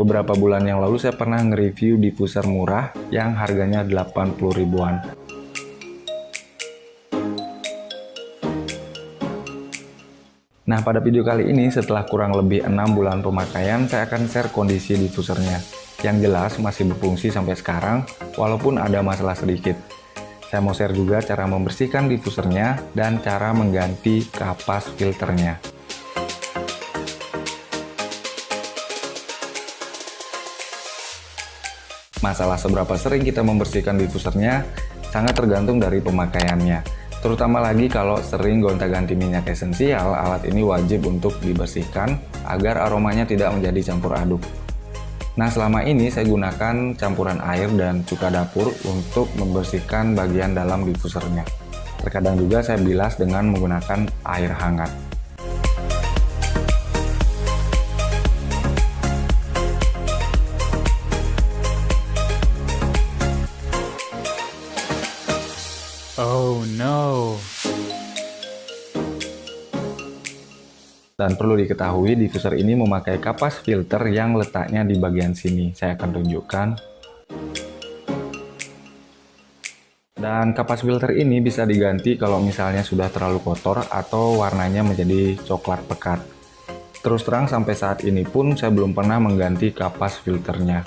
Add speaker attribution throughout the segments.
Speaker 1: Beberapa bulan yang lalu saya pernah nge-review diffuser murah yang harganya 80 ribuan. Nah, pada video kali ini setelah kurang lebih 6 bulan pemakaian, saya akan share kondisi diffusernya. Yang jelas masih berfungsi sampai sekarang, walaupun ada masalah sedikit. Saya mau share juga cara membersihkan diffusernya dan cara mengganti kapas filternya. Masalah seberapa sering kita membersihkan diffusernya sangat tergantung dari pemakaiannya. Terutama lagi kalau sering gonta-ganti minyak esensial, alat ini wajib untuk dibersihkan agar aromanya tidak menjadi campur aduk. Nah, selama ini saya gunakan campuran air dan cuka dapur untuk membersihkan bagian dalam diffusernya. Terkadang juga saya bilas dengan menggunakan air hangat.
Speaker 2: Oh no.
Speaker 1: Dan perlu diketahui diffuser ini memakai kapas filter yang letaknya di bagian sini. Saya akan tunjukkan. Dan kapas filter ini bisa diganti kalau misalnya sudah terlalu kotor atau warnanya menjadi coklat pekat. Terus terang sampai saat ini pun saya belum pernah mengganti kapas filternya.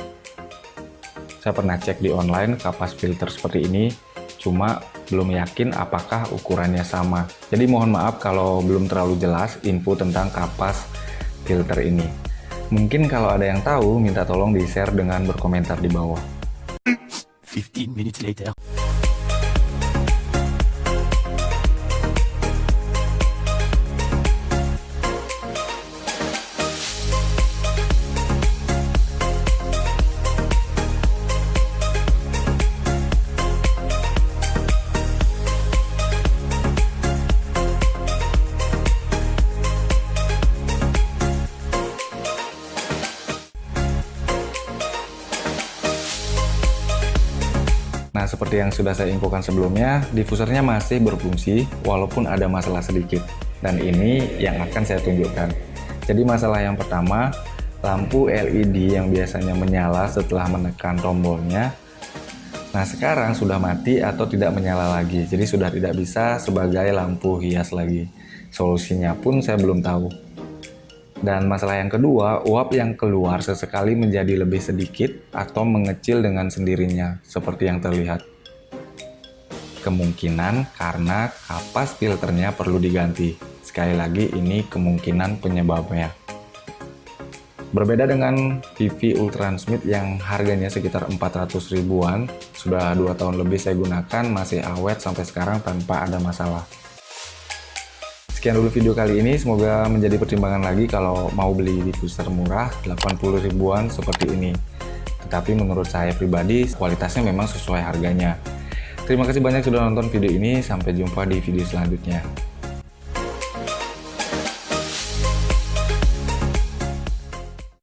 Speaker 1: Saya pernah cek di online kapas filter seperti ini, cuma belum yakin apakah ukurannya sama. Jadi mohon maaf kalau belum terlalu jelas info tentang kapas filter ini. Mungkin kalau ada yang tahu, minta tolong di-share dengan berkomentar di bawah.
Speaker 2: 15 minutes later.
Speaker 1: Nah, seperti yang sudah saya infokan sebelumnya, diffusernya masih berfungsi walaupun ada masalah sedikit. Dan ini yang akan saya tunjukkan. Jadi masalah yang pertama, lampu LED yang biasanya menyala setelah menekan tombolnya, nah sekarang sudah mati atau tidak menyala lagi. Jadi sudah tidak bisa sebagai lampu hias lagi. Solusinya pun saya belum tahu. Dan masalah yang kedua, uap yang keluar sesekali menjadi lebih sedikit atau mengecil dengan sendirinya, seperti yang terlihat. Kemungkinan karena kapas filternya perlu diganti. Sekali lagi, ini kemungkinan penyebabnya. Berbeda dengan PV Ultransmith yang harganya sekitar 400 ribuan, sudah 2 tahun lebih saya gunakan, masih awet sampai sekarang tanpa ada masalah. Sekian dulu video kali ini, semoga menjadi pertimbangan lagi kalau mau beli diffuser murah 80 ribuan seperti ini. Tetapi menurut saya pribadi, kualitasnya memang sesuai harganya. Terima kasih banyak sudah nonton video ini, sampai jumpa di video selanjutnya.